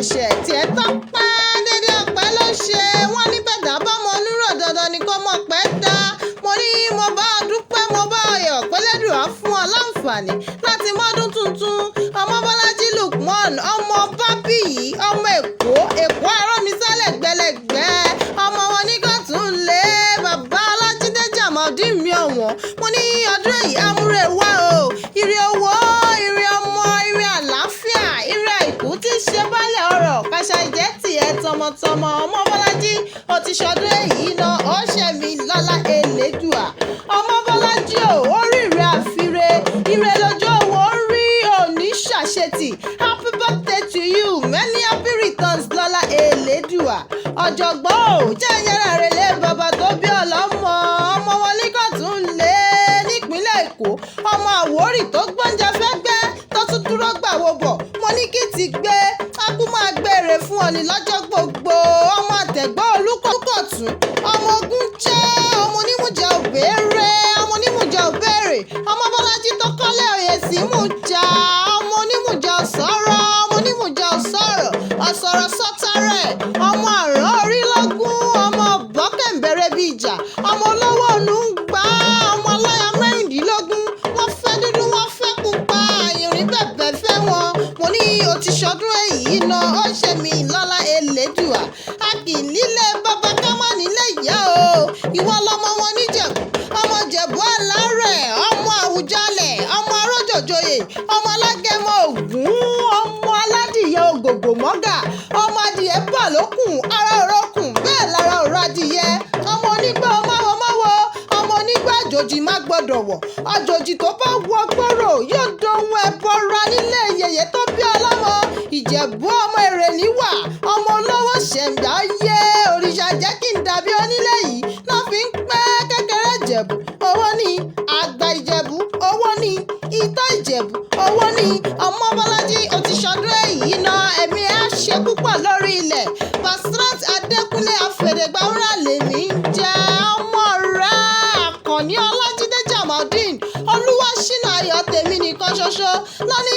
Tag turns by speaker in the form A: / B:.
A: ṣẹ̀ṣẹ̀ tiẹ̀ tọ́pẹ́ dédé ọpẹ́ ló ṣe wọ́n ní bẹ̀dá bá mọ onírò dandan ni kò mọ̀ pẹ́ dá mo ní mo bá dúpẹ́ mo bá ọyọ̀ pẹ́lẹ́dùá fún ọ láǹfààní láti mọ́dún tuntun ọmọ Bọ́lájí Lukman ọmọ bábí yìí ọmọ Èkó Arómisálẹ̀ gbẹlẹgbẹ́ ọmọ wọn ní Kọ̀tún lé bàbá Ọlájídé Jamaldeen mi ọ̀wọ́n mo ní ọdún èyí amúre wá o ire owó ire ọmọ ire àlàáfíà ire àìkú tí í ṣe bálẹ̀ ọ̀rọ̀ kàṣà ìjẹ́ tiẹ̀ tọmọtọmọ ọmọ Bọ́lájí ó ti ṣọdún èyí náà ó ṣẹ̀mí lọ́lá Elédùà ọmọ Bọ́lájí o orí ire àfire ire lójú owó orí òní ṣàṣetì happy birthday to you many happy returns lọ́lá Elédùà ọ̀jọ̀gbọ́n ò jẹ́ ìyára rẹ̀ lé bàbá tó bí ọlọ́mọ ọmọ wọn ní Kọ̀tún lé nípínlẹ̀ Èkó ọmọ Àwórì tó gbọ́njẹ fẹ́ gbẹ́ tó tún dúró gbàwó bọ̀ mo ní kí ti gbé akú máa gbére fún ọ ní lọ́jọ́ gbogbo ọmọ àtẹ̀gbọ́ Olúkọ̀tún ọmọ ogun jẹ́ ọmọ onímùjà òbéèrè ọmọ onímùjà òbéèrè ọmọ Bọ́lájí tó kọ́lé oyè sí mùjà ọmọ onímùjà ọ̀sọ́rọ̀ ọmọ onímùjà ọ̀sọ̀rọ̀ sọ́tàrẹ̀ ọmọ àrán orílọ́gún ọmọ bọ́kẹ̀ǹbẹ̀rẹ̀ bíi ìjà ọmọ olówó ònú ń gbá ọmọ aláya mẹ́rìndínlógún wọ́n fẹ́ dúdú wọ́n fẹ́ pupa ìrìn bẹ̀bẹ̀ fẹ́ wọn mo ní o ti ṣọdún èyí náà ó ṣe mí lọ́lá Elédùà a kì í nílé bàbá ká má nílé ìyá o ìwọ lọmọ wọn níjẹ̀bú ọmọ Jẹ̀bú Alárẹ̀ ọmọ Àwùjalẹ̀ ọmọ Arójòjòyè ọmọ Alágẹmọ Ògún ọmọ aládìyẹ ògògò mọ́gà ọmọ adìyẹ bà lókùn ara òrókùn bẹ́ẹ̀ lára òrò adìyẹ ọmọ onígbà ọmọ ọmọ onígbà àjòjì má gbọ́dọ̀ wọ̀ àjòjì tó bá wọ gbòòrò yóò dohun ẹbọra nílé yèyé tó bí ọlọ́mọ Ìjẹ̀bú ọmọ èrè níwà ọmọ olówó ṣẹ̀ǹdáyé òrìṣà jẹ́ kí n dàbí onílé yìí náà fi ń pẹ́ kékeré Ìjẹ̀bú owó ní àgbà Ìjẹ̀bú owó ní ìtọ́ Ìjẹ̀bú owó ní ọmọ Bọ́lájí ó ti ṣọdún èyí náà ẹ̀mí ẹ̀ ṣe púpọ̀ lórí ilẹ̀ Basirat Adékúnlé Afèdègbàwúrà lèmi ń jẹ́ ọmọ rẹ̀ Àkànní Ọlájídé Jamaldeen Olúwaṣínà ayọ̀ tèmi nìkan ṣoṣo lọ́ní